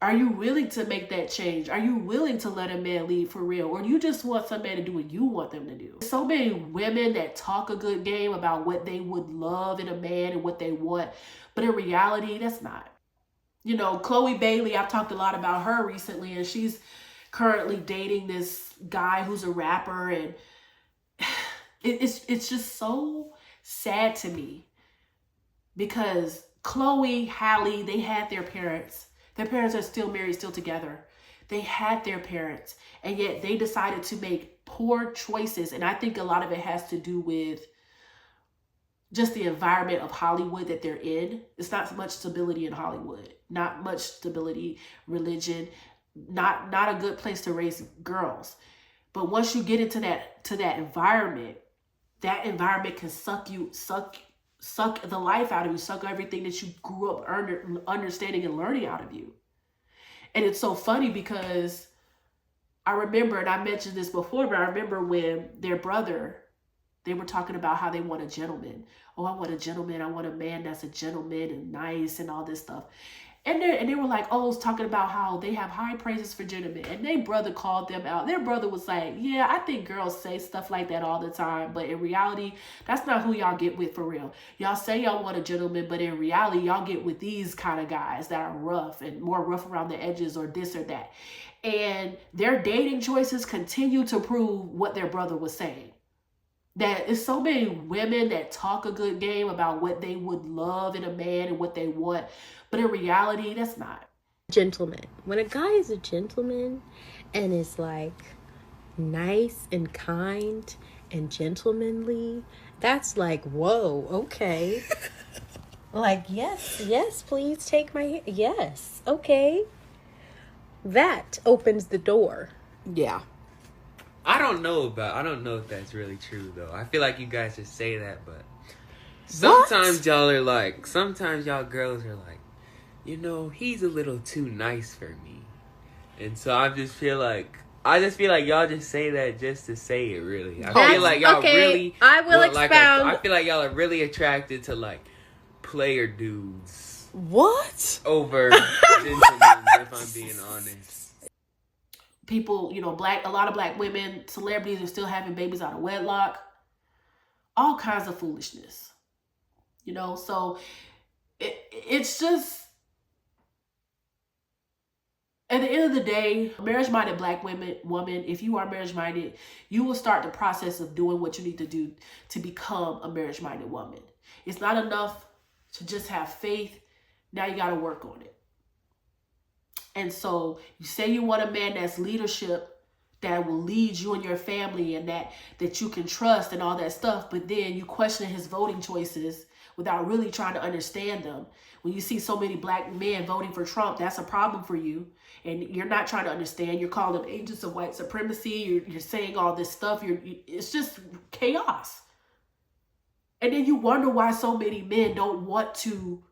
Are you willing to make that change? Are you willing to let a man lead for real? Or do you just want some man to do what you want them to do? So many women that talk a good game about what they would love in a man and what they want. But in reality, that's not. You know, Chloe Bailey, I've talked a lot about her recently, and she's currently dating this guy who's a rapper. And it's just so sad to me because Chloe, Halle, they had their parents. Their parents are still married, still together. They had their parents, and yet they decided to make poor choices. And I think a lot of it has to do with just the environment of Hollywood that they're in. It's not so much stability in Hollywood, not much stability, religion, not a good place to raise girls. But once you get into that environment can suck the life out of you, suck everything that you grew up understanding and learning out of you. And it's so funny because I remember, and I mentioned this before, but I remember when their brother, they were talking about how they want a gentleman. Oh, I want a gentleman. I want a man that's a gentleman and nice and all this stuff. And they were like, oh, talking about how they have high praises for gentlemen. And their brother called them out. Their brother was like, yeah, I think girls say stuff like that all the time. But in reality, that's not who y'all get with for real. Y'all say y'all want a gentleman, but in reality, y'all get with these kind of guys that are rough and more rough around the edges or this or that. And their dating choices continue to prove what their brother was saying. That it's so many women that talk a good game about what they would love in a man and what they want. But in reality, that's not. Gentleman. When a guy is a gentleman and is like nice and kind and gentlemanly, that's like, whoa, okay. Like, yes, please take my hand. Yes, okay. That opens the door. Yeah. I don't know if that's really true though. I feel like you guys just say that, but sometimes sometimes y'all girls are like, you know, he's a little too nice for me. And so I just feel like y'all just say that just to say it, really. I feel like y'all really I will expound. I feel like y'all are really attracted to like player dudes. What? Over gentlemen, if I'm being honest. People, you know, a lot of black women, celebrities are still having babies out of wedlock. All kinds of foolishness. You know, so it's just, at the end of the day, marriage-minded black woman, if you are marriage-minded, you will start the process of doing what you need to do to become a marriage-minded woman. It's not enough to just have faith. Now you got to work on it. And so you say you want a man that's leadership, that will lead you and your family, and that you can trust and all that stuff. But then you question his voting choices without really trying to understand them. When you see so many black men voting for Trump, that's a problem for you. And you're not trying to understand. You're calling them agents of white supremacy. You're saying all this stuff. It's just chaos. And then you wonder why so many men don't want to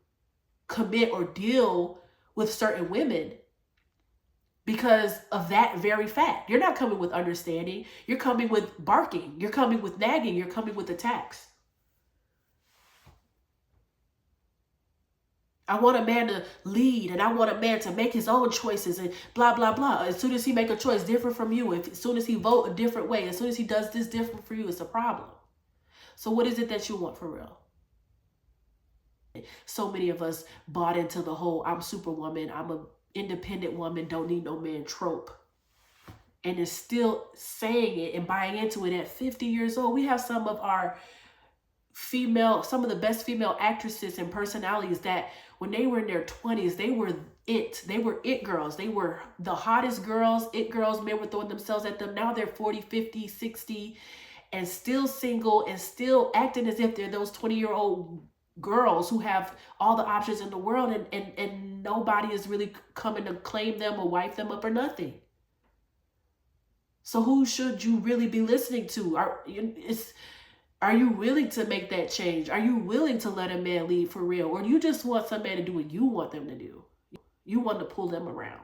commit or deal with certain women. Because of that very fact. You're not coming with understanding. You're coming with barking. You're coming with nagging. You're coming with attacks. I want a man to lead, and I want a man to make his own choices and blah, blah, blah. As soon as he make a choice different from you, as soon as he vote a different way, as soon as he does this different for you, it's a problem. So what is it that you want for real? So many of us bought into the whole I'm superwoman, I'm a independent woman, don't need no man trope, and is still saying it and buying into it at 50 years old. We have some of the best female actresses and personalities that when they were in their 20s, they were it girls. They were the hottest girls, it girls. Men were throwing themselves at them. Now they're 40, 50, 60 and still single and still acting as if they're those 20-year-old girls who have all the options in the world, and nobody is really coming to claim them or wife them up or nothing. So who should you really be listening to? Are you willing to make that change? Are you willing to let a man lead for real? Or do you just want some man to do what you want them to do? You want to pull them around?